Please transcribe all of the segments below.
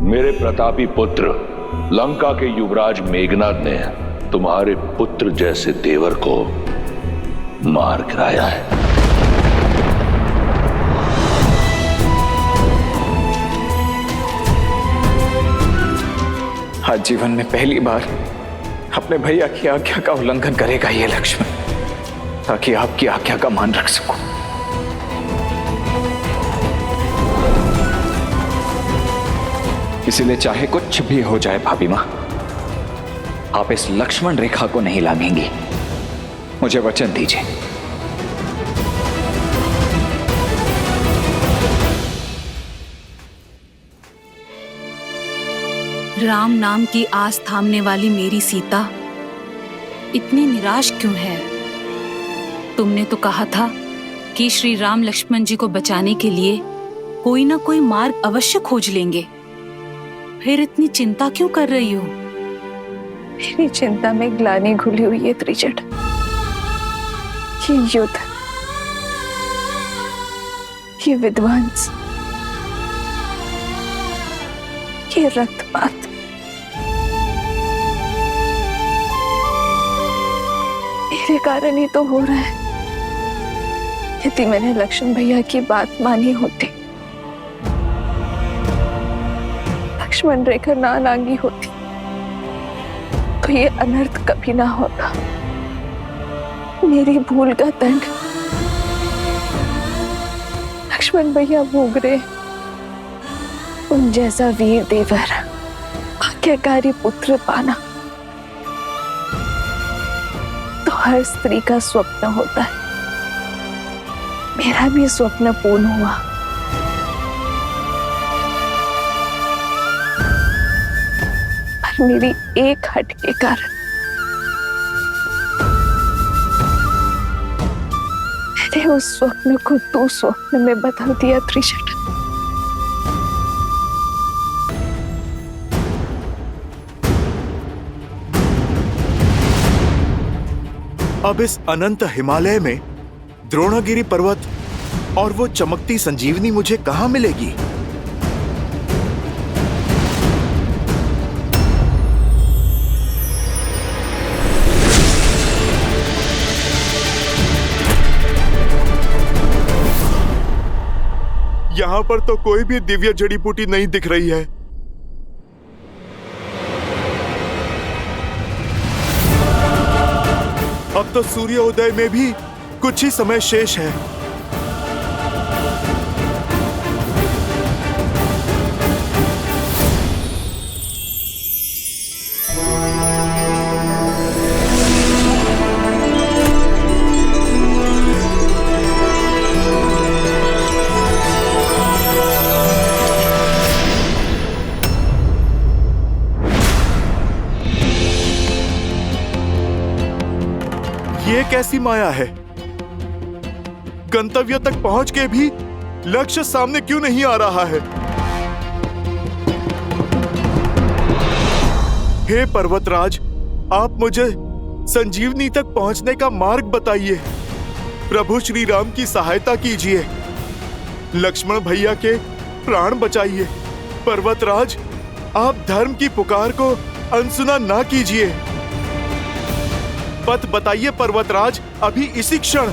मेरे प्रतापी पुत्र लंका के युवराज मेघनाद ने तुम्हारे पुत्र जैसे देवर को मार गिराया है। आज जीवन में पहली बार अपने भैया की आज्ञा का उल्लंघन करेगा ये लक्ष्मण, ताकि आपकी आज्ञा का मान रख सकूं। इसीलिए चाहे कुछ भी हो जाए भाभी मां, आप इस लक्ष्मण रेखा को नहीं लांघेंगी। मुझे वचन दीजिए। राम नाम की आस थामने वाली मेरी सीता इतनी निराश क्यों है? तुमने तो कहा था कि श्री राम लक्ष्मण जी को बचाने के लिए कोई ना कोई मार्ग अवश्य खोज लेंगे। फिर इतनी चिंता क्यों कर रही हो? मेरी चिंता में ग्लानि घुली हुई है त्रिजट। ये युद्ध, ये विध्वंस, ये रक्तपात, मेरे कारण ही तो हो रहा है। यदि मैंने लक्ष्मण भैया की बात मानी होती, लक्ष्मण रेखा ना लांगी होती, तो ये अनर्थ कभी ना होता। मेरी भूल का दंड लक्ष्मण भैया भोग रहे। उन जैसा वीर देवर, आज्ञाकारी पुत्र पाना तो हर स्त्री का स्वप्न होता है। मेरा भी स्वप्न पूर्ण हुआ। पर मेरी एक हट के कारण मैंने उस स्वप्न को दो स्वप्न में बदल दिया त्रिशट। अब इस अनंत हिमालय में द्रोणागिरी पर्वत और वो चमकती संजीवनी मुझे कहां मिलेगी? यहां पर तो कोई भी दिव्य जड़ी बूटी नहीं दिख रही है। अब तो सूर्योदय में भी कुछ ही समय शेष है। ये कैसी माया है? गंतव्य तक पहुंच के भी लक्ष्य सामने क्यों नहीं आ रहा है? हे पर्वतराज, आप मुझे संजीवनी तक पहुंचने का मार्ग बताइए। प्रभु श्री राम की सहायता कीजिए। लक्ष्मण भैया के प्राण बचाइए। पर्वतराज, आप धर्म की पुकार को अनसुना ना कीजिए। पथ बताइए पर्वतराज, अभी इसी क्षण।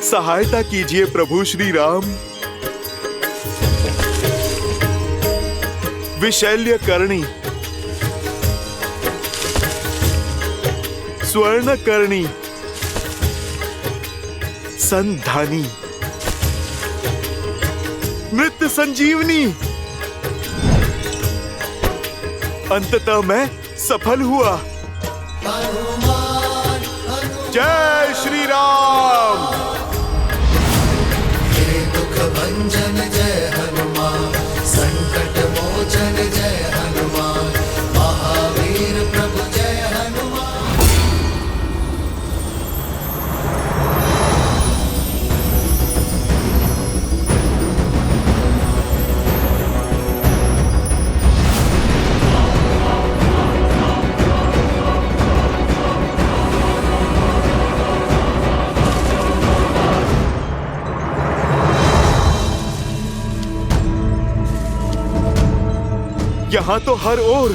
सहायता कीजिए प्रभु श्री राम। विशैल्य करणी, स्वर्ण करणी, संधानी, मृत संजीवनी। अंततः मैं सफल हुआ। जय श्री राम। दुख भंजन जय हनुमान, संकट मोचन जय हनुमान, महावीर प्रभु जय हनुमान। यहाँ तो हर ओर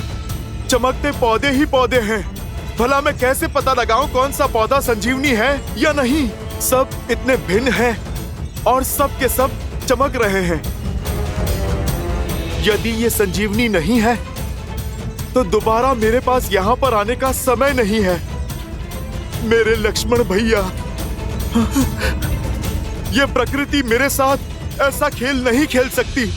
चमकते पौधे ही पौधे हैं। भला मैं कैसे पता लगाऊं कौन सा पौधा संजीवनी है या नहीं? सब इतने भिन्न हैं और सब के सब चमक रहे हैं। यदि ये संजीवनी नहीं है तो दोबारा मेरे पास यहाँ पर आने का समय नहीं है। मेरे लक्ष्मण भैया, ये प्रकृति मेरे साथ ऐसा खेल नहीं खेल सकती।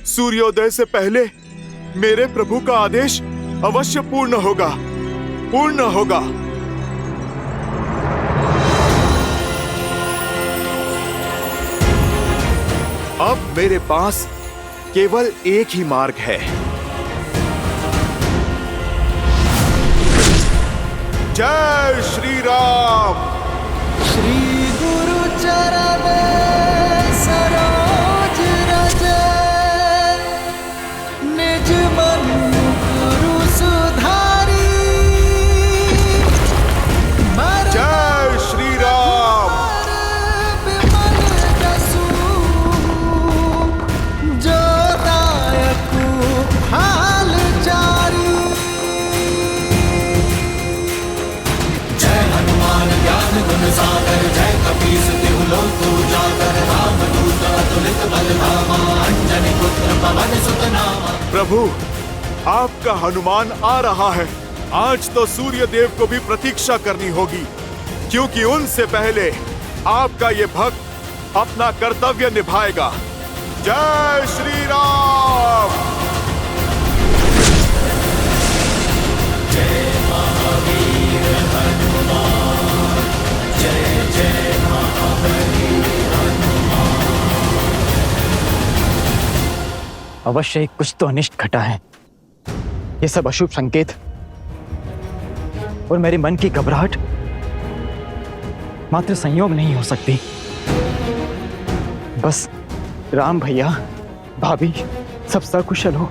सूर्योदय से पहले मेरे प्रभु का आदेश अवश्य पूर्ण होगा, पूर्ण होगा। अब मेरे पास केवल एक ही मार्ग है। जय श्री राम। श्री गुरु चरण सरोज रज, निज मन गुरु सुधारी। जय श्री राम। विमल जसु, जो दायक हाल चारी। जय हनुमान ज्ञान गुण सागर, जय कपीस तिहु लोक उजागर। रामदूत अतुलित बल धामा, अंजनी पुत्र पवन सुत नामा। प्रभु, आपका हनुमान आ रहा है। आज तो सूर्य देव को भी प्रतीक्षा करनी होगी, क्योंकि उनसे पहले आपका ये भक्त अपना कर्तव्य निभाएगा। जय श्री राम। जय महावीर हनुमान, जय जय महावीर हनुमान। अवश्य ही कुछ तो अनिष्ट घटा है। ये सब अशुभ संकेत और मेरे मन की घबराहट मात्र संयोग नहीं हो सकती। बस राम भैया, भाभी सब सकुशल हो।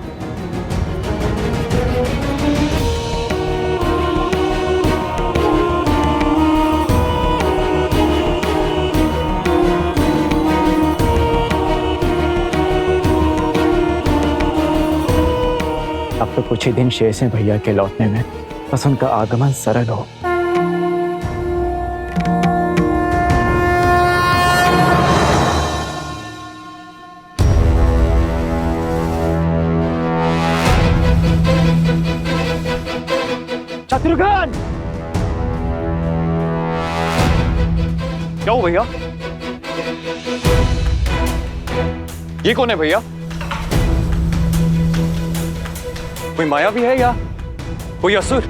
अब तो कुछ ही दिन शेष हैं भैया के लौटने में, बस उनका आगमन सरल हो। शत्रुघ्न! क्या हो भैया? ये कौन है भैया? कोई माया भी है या कोई असुर?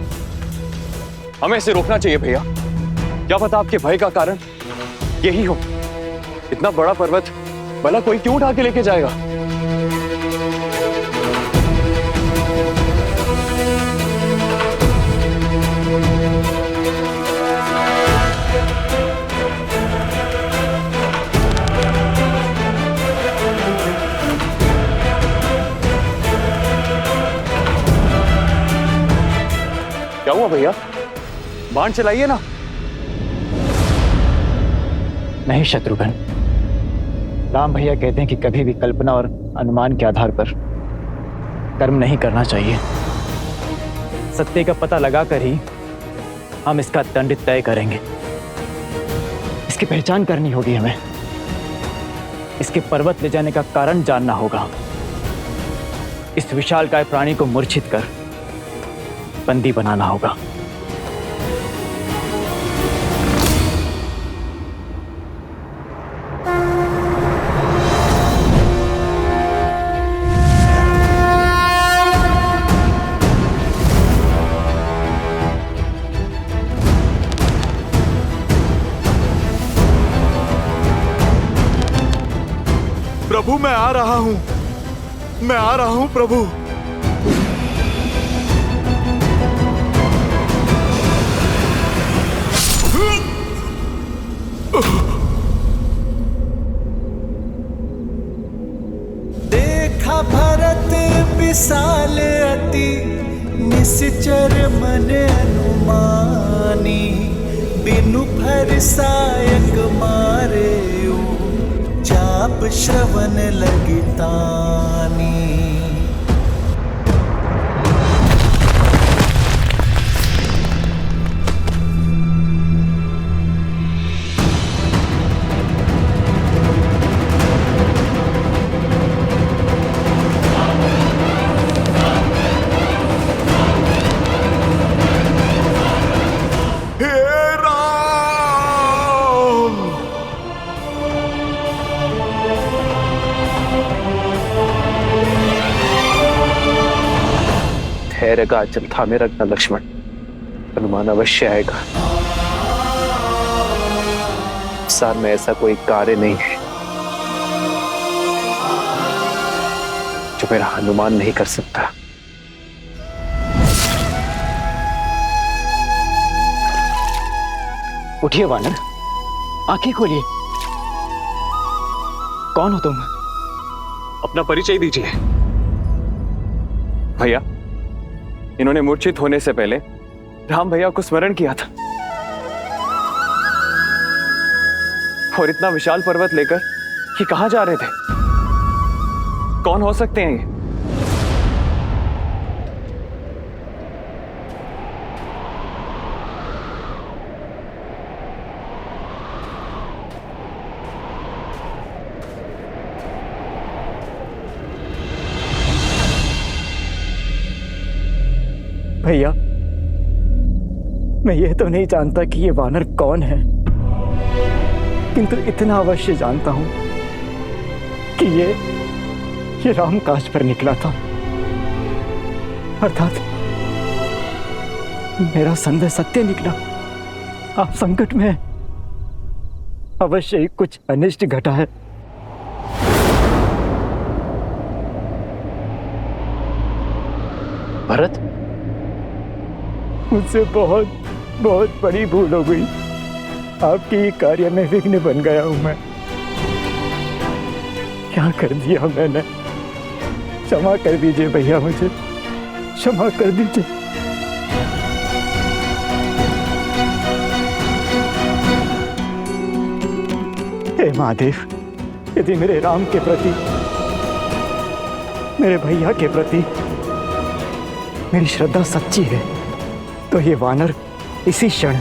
हमें इसे रोकना चाहिए भैया। क्या पता आपके भय का कारण यही हो। इतना बड़ा पर्वत भला कोई क्यों उठा के लेके जाएगा? क्या हुआ भैया? बाण चलाइए ना। नहीं शत्रुघ्न, राम भैया कहते हैं कि कभी भी कल्पना और अनुमान के आधार पर कर्म नहीं करना चाहिए। सत्य का पता लगाकर ही हम इसका दंड तय करेंगे। इसकी पहचान करनी होगी हमें। इसके पर्वत ले जाने का कारण जानना होगा। इस विशालकाय प्राणी को मूर्छित कर बंदी बनाना होगा। प्रभु, मैं आ रहा हूं, मैं आ रहा हूं प्रभु। देखा भरत मन अनुमानी, बिनु फरसायक मारे जाप श्रवण लगितानी। धैर्य का आंचल थामे रखना लक्ष्मण, हनुमान अवश्य आएगा। संसार में ऐसा कोई कार्य नहीं है जो मेरा हनुमान नहीं कर सकता। उठिए वानर, आंखें खोलिए। कौन हो तुम? अपना परिचय दीजिए। भैया, इन्होंने मूर्छित होने से पहले राम भैया को स्मरण किया था, और इतना विशाल पर्वत लेकर ये कहां जा रहे थे? कौन हो सकते हैं ये? भैया, मैं ये तो नहीं जानता कि ये वानर कौन है, किंतु इतना अवश्य जानता हूं कि ये राम काज पर निकला था, अर्थात मेरा संदेह सत्य निकला। आप संकट में हैं। अवश्य ही कुछ अनिष्ट घटा है। भरत, मुझसे बहुत बहुत बड़ी भूल हो गई। आपके कार्य में विघ्न बन गया हूं मैं। क्या कर दिया मैंने? क्षमा कर दीजिए भैया, मुझे क्षमा कर दीजिए। हे महादेव, यदि मेरे राम के प्रति, मेरे भैया के प्रति मेरी श्रद्धा सच्ची है, तो ये वानर इसी क्षण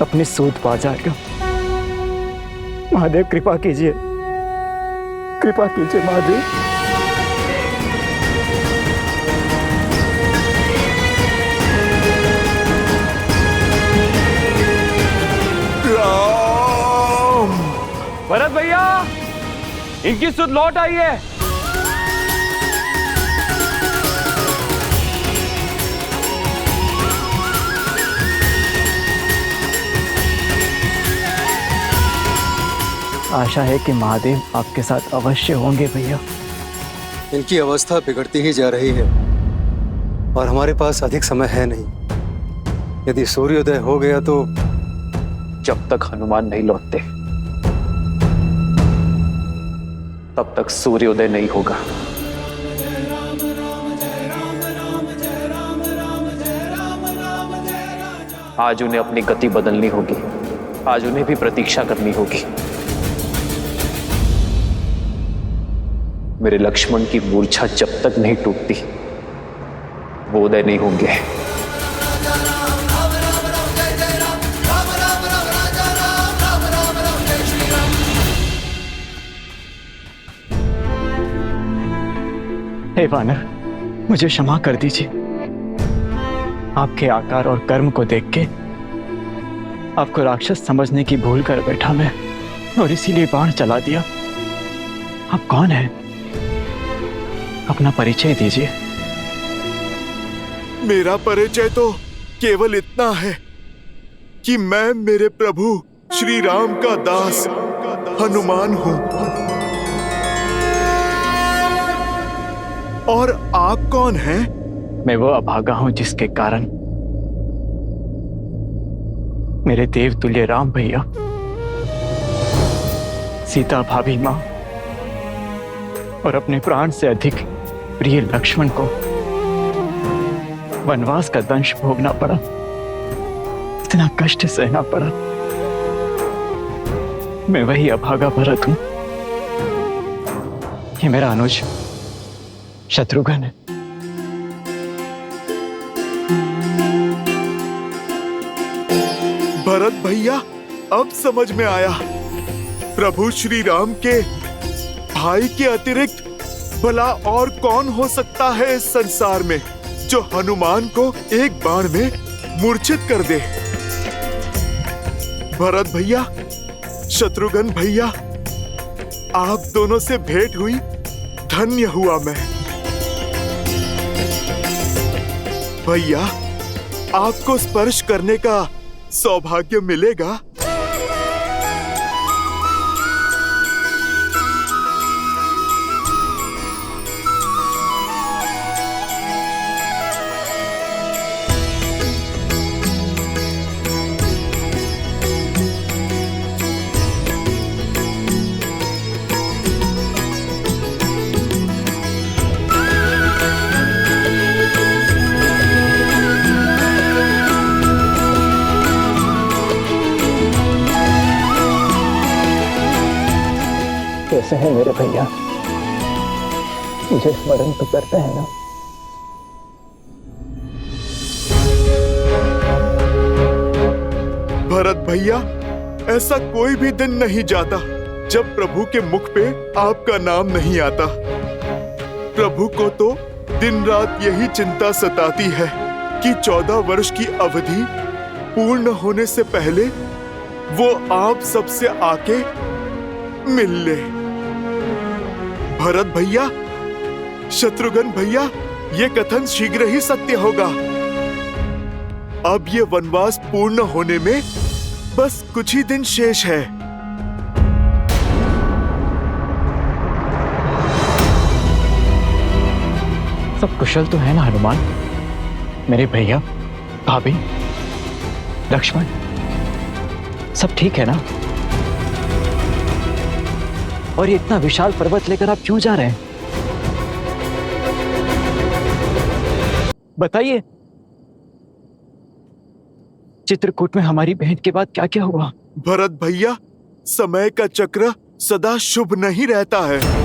अपने सूद पा जाएगा। महादेव कृपा कीजिए, कृपा कीजिए महादेव। राम! भरत भैया, इनकी सुध लौट आई है। आशा है कि महादेव आपके साथ अवश्य होंगे भैया। इनकी अवस्था बिगड़ती ही जा रही है और हमारे पास अधिक समय है नहीं। यदि सूर्योदय हो गया तो जब तक हनुमान नहीं लौटते तब तक सूर्योदय नहीं होगा। आज उन्हें अपनी गति बदलनी होगी, आज उन्हें भी प्रतीक्षा करनी होगी। मेरे लक्ष्मण की मूर्छा जब तक नहीं टूटती वो उदय नहीं होंगे। हे वानर, मुझे क्षमा कर दीजिए। आपके आकार और कर्म को देख के आपको राक्षस समझने की भूल कर बैठा मैं, और इसीलिए बाण चला दिया। आप कौन हैं? अपना परिचय दीजिए। मेरा परिचय तो केवल इतना है कि मैं मेरे प्रभु श्री राम का दास हनुमान हूं। और आप कौन हैं? मैं वो अभागा हूं जिसके कारण मेरे देवतुल्य राम भैया, सीता भाभी मां और अपने प्राण से अधिक प्रिय लक्ष्मण को वनवास का दंश भोगना पड़ा, इतना कष्ट सहना पड़ा। मैं वही अभागा भरत हूं। ये मेरा अनुज शत्रुघ्न है। भरत भैया, अब समझ में आया। प्रभु श्री राम के भाई के अतिरिक्त भला और कौन हो सकता है इस संसार में जो हनुमान को एक बाण में मूर्छित कर दे। भरत भैया, शत्रुघ्न भैया, आप दोनों से भेंट हुई धन्य हुआ मैं। भैया, आपको स्पर्श करने का सौभाग्य मिलेगा। कैसे हैं मेरे भैया? मुझे स्मरण तो करते हैं ना? भरत भैया, ऐसा कोई भी दिन नहीं जाता जब प्रभु के मुख पे आपका नाम नहीं आता। प्रभु को तो दिन रात यही चिंता सताती है कि 14 वर्ष की अवधि पूर्ण होने से पहले वो आप सबसे आके मिल ले। भरत भैया, शत्रुघ्न भैया, ये कथन शीघ्र ही सत्य होगा। अब ये वनवास पूर्ण होने में बस कुछ ही दिन शेष है। सब कुशल तो है ना हनुमान? मेरे भैया, भाभी, लक्ष्मण, सब ठीक है ना? और ये इतना विशाल पर्वत लेकर आप क्यों जा रहे हैं? बताइए। चित्रकूट में हमारी भेंट के बाद क्या क्या हुआ? भरत भैया, समय का चक्र सदा शुभ नहीं रहता है।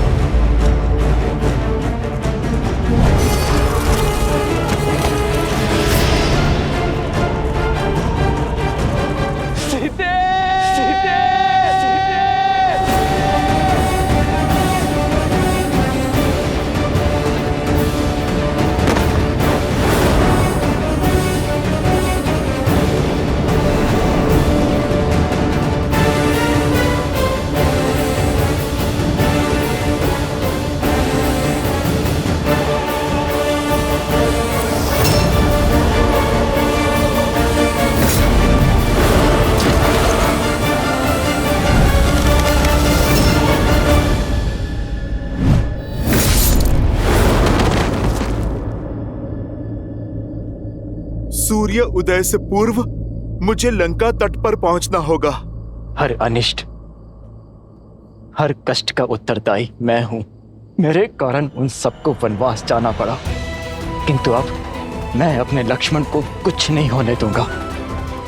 सूर्य उदय से पूर्व मुझे लंका तट पर पहुंचना होगा। हर अनिष्ट, हर कष्ट का उत्तरदायी मैं हूं। मेरे कारण उन सबको वनवास जाना पड़ा, किंतु अब मैं अपने लक्ष्मण को कुछ नहीं होने दूंगा।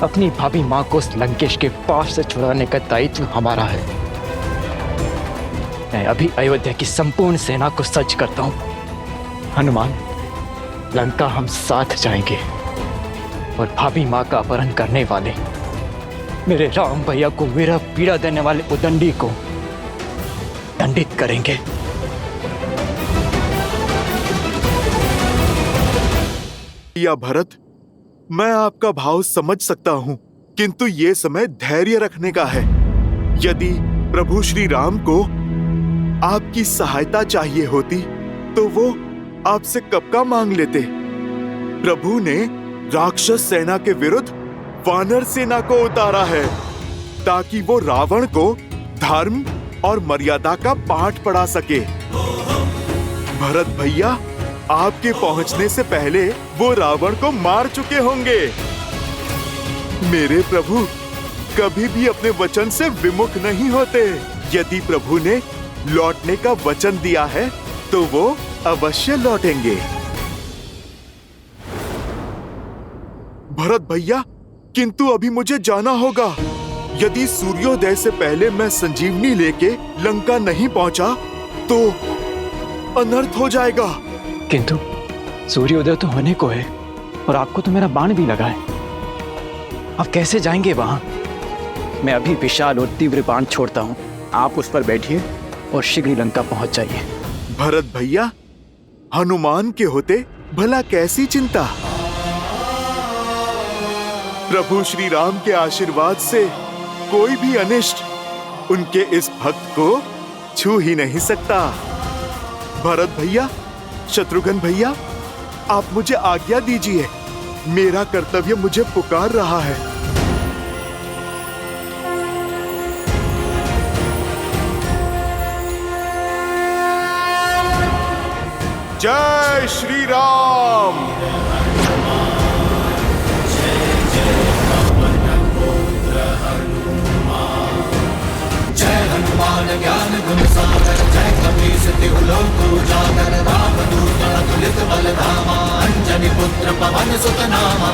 अपनी भाभी मां को उस लंकेश के पास से छुड़ाने का दायित्व हमारा है। मैं अभी अयोध्या की संपूर्ण सेना को सज्ज करता हूं। हनुमान, लंका हम साथ जाएंगे और भाभी मां का अपहरण करने वाले मेरे राम भैया को विरह पीड़ा देने वाले उदंडी को दंडित करेंगे। या भरत, मैं आपका भाव समझ सकता हूं, किंतु ये समय धैर्य रखने का है। यदि प्रभु श्री राम को आपकी सहायता चाहिए होती तो वो आपसे कब का मांग लेते। प्रभु ने राक्षस सेना के विरुद्ध वानर सेना को उतारा है ताकि वो रावण को धर्म और मर्यादा का पाठ पढ़ा सके। भरत भैया, आपके पहुंचने से पहले वो रावण को मार चुके होंगे। मेरे प्रभु कभी भी अपने वचन से विमुख नहीं होते। यदि प्रभु ने लौटने का वचन दिया है तो वो अवश्य लौटेंगे। भरत भैया, किंतु अभी मुझे जाना होगा। यदि सूर्योदय से पहले मैं संजीवनी लेके लंका नहीं पहुंचा तो अनर्थ हो जाएगा। किंतु सूर्योदय तो होने को है और आपको तो मेरा बाण भी लगा है। अब कैसे जाएंगे वहां? मैं अभी विशाल और तीव्र बाण छोड़ता हूं, आप उस पर बैठिए और शीघ्र ही लंका पहुंच जाइए। भरत भैया, हनुमान के होते भला कैसी चिंता। प्रभु श्री राम के आशीर्वाद से कोई भी अनिष्ट उनके इस भक्त को छू ही नहीं सकता। भरत भैया, शत्रुघ्न भैया, आप मुझे आज्ञा दीजिए, मेरा कर्तव्य मुझे पुकार रहा है। जय श्री राम। जय हनुमान ज्ञान गुण सागर, जय कपीस तिहु लोक उजागर, रामदूत अतुलित बल धामा, अंजनी पुत्र पवन सुत नामा।